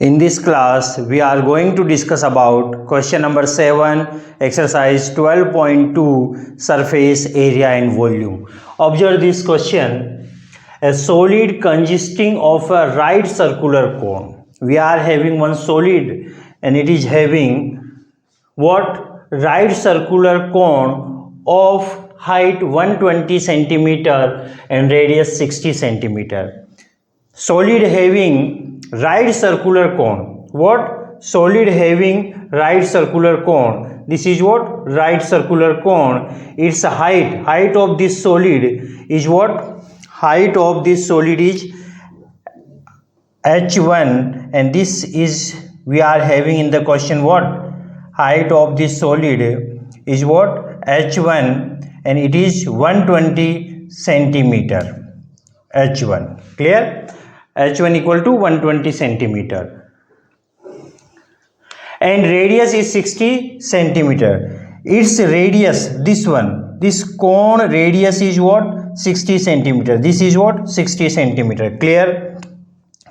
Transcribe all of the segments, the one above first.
In this class, we are going to discuss about question number 7, exercise 12.2, surface area and volume. Observe this question. A solid consisting of a right circular cone. We are having one solid and it is having what? Right circular cone of height 120 centimeter and radius 60 centimeter. Solid having right circular cone. What? Solid having right circular cone. This is what? Right circular cone. Its height of this solid is what? Height of this solid is h1, and this is, we are having in the question what? Height of this solid is what? h1, and it is 120 centimeter. h1. Clear? h1 equal to 120 centimeter, and radius is 60 centimeter. Its radius, this one, this cone radius is what? 60 centimeter. This is what? 60 centimeter. Clear?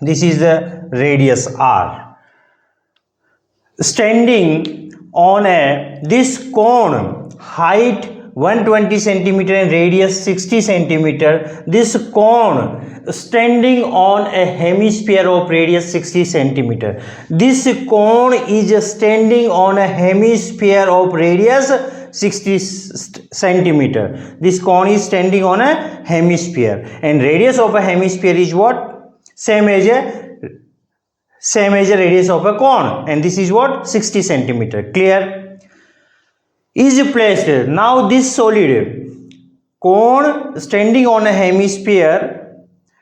This is the radius r. Standing on this cone, height 120 centimeter and radius 60 centimeter. This cone standing on a hemisphere of radius 60 centimeter. This cone is standing on a hemisphere of radius 60 centimeter. This cone is standing on a hemisphere, and radius of a hemisphere is what? Same as a radius of a cone, and this is what? 60 centimeter. Clear? Is placed. Now this solid cone standing on a hemisphere,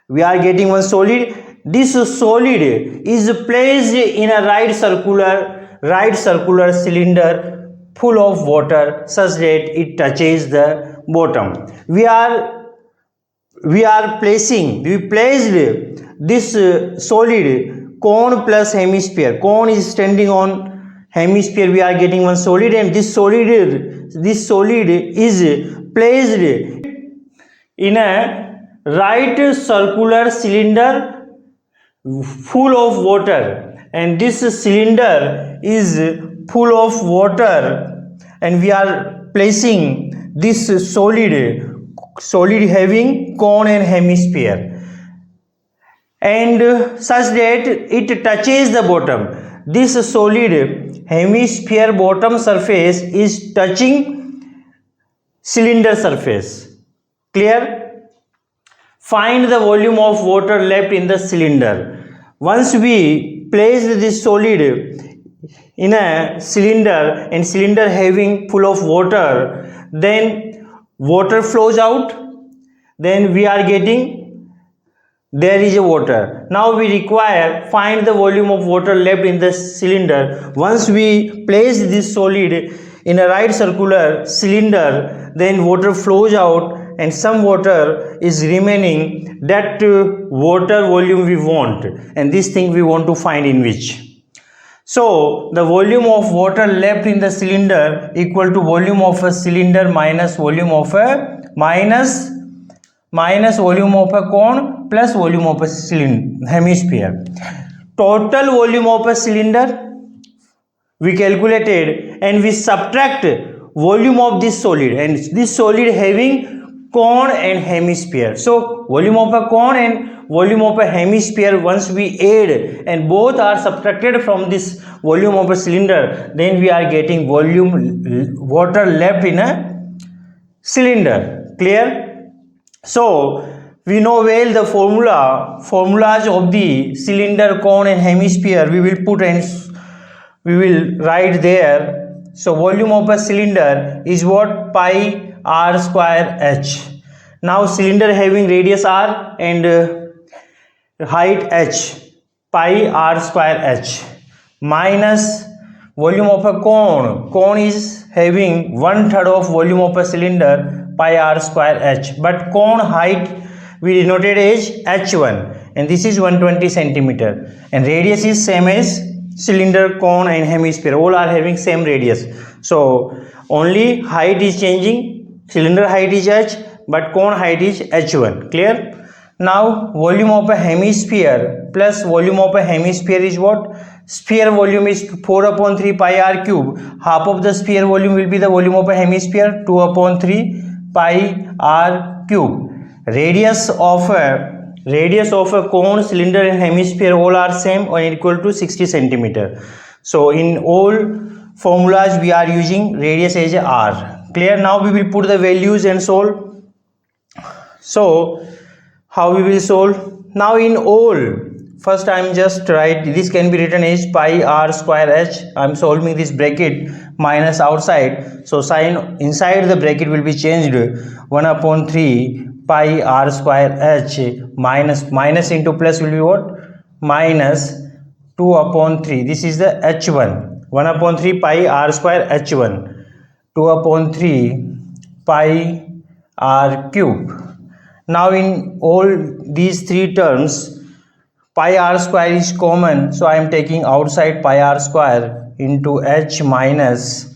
we are getting one solid. This solid is placed in a right circular cylinder full of water such that it touches the bottom. We placed this solid cone plus hemisphere. Cone is standing on hemisphere. We are getting one solid, and this solid is placed in a right circular cylinder full of water, and this cylinder is full of water, and we are placing this solid having cone and hemisphere, and such that it touches the bottom. This solid hemisphere bottom surface is touching cylinder surface. Clear? Find the volume of water left in the cylinder. Once we place this solid in a cylinder, and cylinder having full of water, then water flows out, then we are getting there is a water. Now we require find the volume of water left in the cylinder. Once we place this solid in a right circular cylinder, then water flows out and some water is remaining. That water volume we want, and this thing we want to find in which. So the volume of water left in the cylinder equal to volume of a cylinder minus volume of a volume of a cone plus volume of a hemisphere. Total volume of a cylinder we calculated, and we subtract volume of this solid, and this solid having cone and hemisphere. So volume of a cone and volume of a hemisphere, once we add and both are subtracted from this volume of a cylinder, then we are getting volume water left in a cylinder. Clear? So we know well the formulas of the cylinder, cone and hemisphere. We will put and we will write there. So volume of a cylinder is what? Pi r square h. Now cylinder having radius r and height h, pi r square h, minus volume of a cone. Cone is having 1/3 of volume of a cylinder, pi r square h, but cone height we denoted as h1, and this is 120 centimeter, and radius is same as cylinder, cone and hemisphere, all are having same radius. So only height is changing. Cylinder height is h, but cone height is h1. Clear? Now volume of a hemisphere plus volume of a hemisphere is what? Sphere volume is 4 upon 3 pi r cube. Half of the sphere volume will be the volume of a hemisphere, 2 upon 3 pi r cube. Radius of a cone, cylinder and hemisphere all are same or equal to 60 centimeter. So in all formulas we are using radius as a r. Clear? Now we will put the values and solve. So how we will solve? Now in all, first I am just write, this can be written as pi r square h. I am solving this bracket minus outside, so sign inside the bracket will be changed 1 upon 3 pi r square h minus into plus will be what? Minus 2 upon 3. This is the h1. 1 upon 3 pi r square h1. 2 upon 3 pi r cube. Now in all these three terms, pi r square is common, so I am taking outside pi r square into h minus,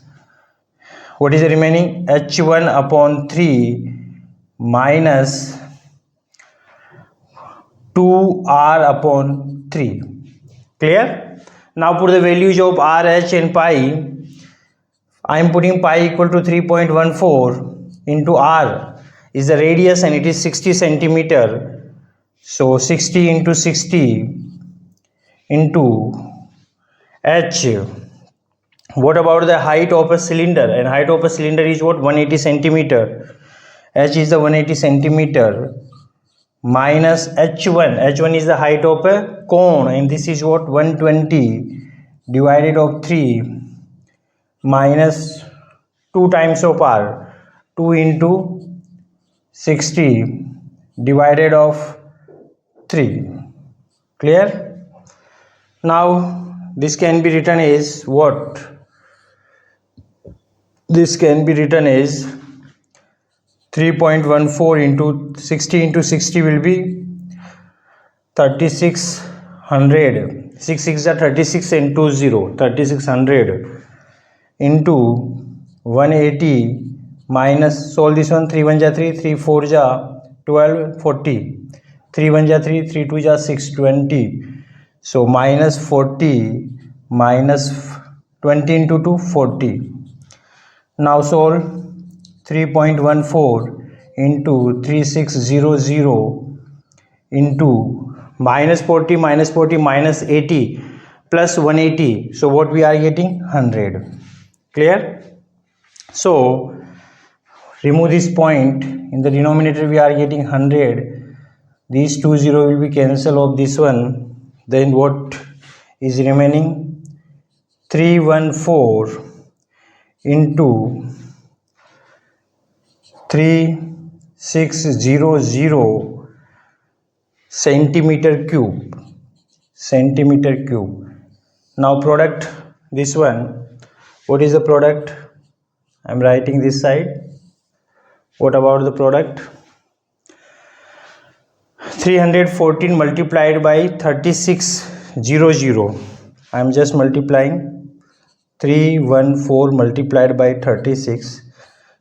what is the remaining? h1 upon 3 minus 2r upon 3. Clear? Now put the values of r, h and pi. I am putting pi equal to 3.14 into r is the radius and it is 60 centimeter. So 60 into 60 into h. What about the height of a cylinder? And height of a cylinder is what? 180 centimeter. H is the 180 centimeter minus h1. H1 is the height of a cone and this is what? 120 divided of 3 minus 2 times of r. 2 into 60 divided of 3. Clear? Now this can be written as what? This can be written as 3.14 into 60 into 60 will be 3600. 6 6 are 36 and 2 0. 3600 into 180 minus, solve this one, 3 1 ja 3, 3 4 ja 12, 40, 3 1 ja 3, 3 2 ja 6, 20. So minus 40 minus 20 into 2, 40. Now solve 3.14 into 3600 into minus 40 minus 80 plus 180. So what we are getting? 100. Clear? So remove this point. In the denominator we are getting 100. These 2 0 will be cancelled of this one. Then what is remaining? 314 into 3600 centimeter cube. Now product this one. What is the product? I am writing this side. What about the product? 314 multiplied by 3600. I am just multiplying. 314 multiplied by 36.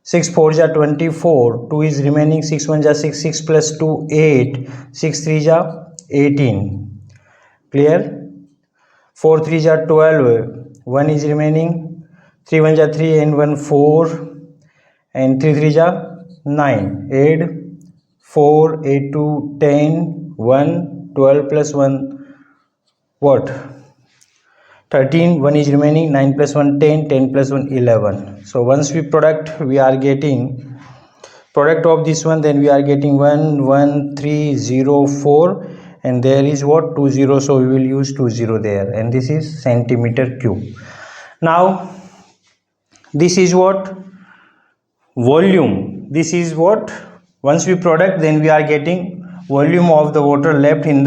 6 4 ja 24. 2 is remaining. 6 1 ja 6. 6 plus 2 8. 6 3 ja 18. Clear? 4 3 ja 12. 1 is remaining. 3 1 ja 3 and 1 4 and 3 3 ja 9. 8 4 8 2 10 1 12 plus 1 what? 13. 1 is remaining. 9 plus 1 10, 10 plus 1 11. So once we product, we are getting product of this one, then we are getting 11304 and there is what? 20. So we will use 20 there and this is centimeter cube. Now this is what? Volume. This is what? Once we product, then we are getting volume of the water left in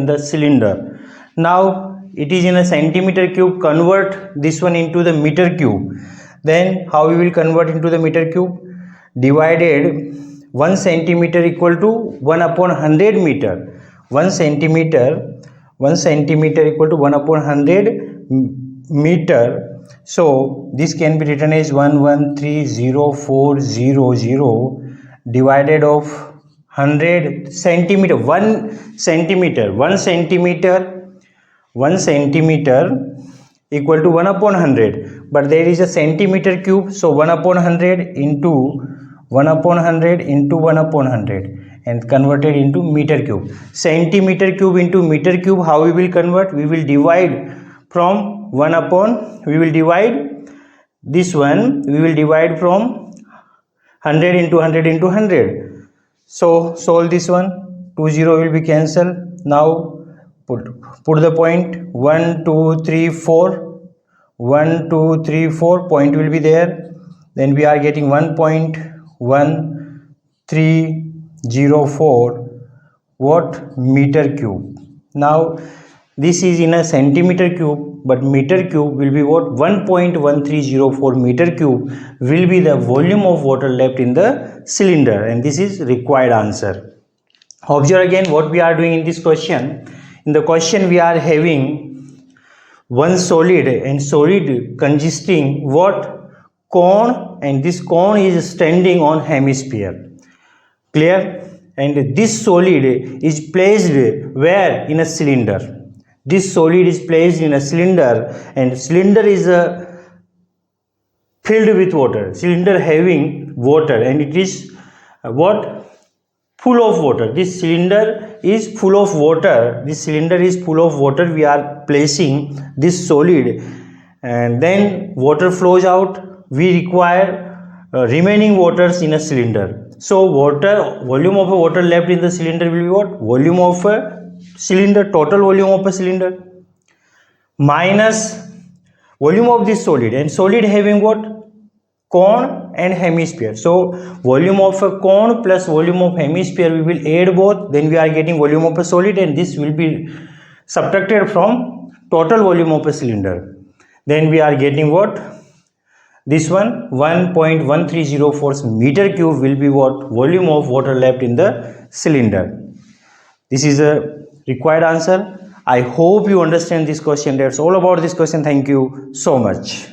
the cylinder. Now it is in a centimeter cube. Convert this one into the meter cube. Then how we will convert into the meter cube? Divided 1 centimeter equal to 1 upon 100 meter. 1 centimeter equal to 1 upon 100 meter. So this can be written as 1130400 divided of 100 centimeter, 1 centimeter, 1 centimeter equal to 1 upon 100, but there is a centimeter cube, so 1 upon 100 into 1 upon 100 into 1 upon 100 and converted into meter cube. Centimeter cube into meter cube, how we will convert? We will divide from 1 upon, we will divide this one, we will divide from 100 into 100 into 100. So solve this one, 2 0 will be cancelled. Now put the point 1 2 3 4, 1 2 3 4 point will be there. Then we are getting 1.1304 what? Meter cube. Now this is in a centimeter cube, but meter cube will be what? 1.1304 meter cube will be the volume of water left in the cylinder, and this is required answer. Observe again what we are doing in this question. In the question we are having one solid, and solid consisting what? Cone, and this cone is standing on hemisphere. Clear? And this solid is placed where? In a cylinder. This solid is placed in a cylinder, and cylinder is filled with water. Cylinder having water, and it is what? Full of water. This cylinder is full of water. This cylinder is full of water. We are placing this solid, and then water flows out. We require remaining waters in a cylinder. So volume of a water left in the cylinder will be what? Volume of a cylinder, total volume of a cylinder, minus volume of this solid, and solid having what? Cone and hemisphere. So volume of a cone plus volume of hemisphere, we will add both, then we are getting volume of a solid, and this will be subtracted from total volume of a cylinder. Then we are getting what? This one 1.1304 meter cube will be what? Volume of water left in the cylinder. This is a required answer. I hope you understand this question. That's all about this question. Thank you so much.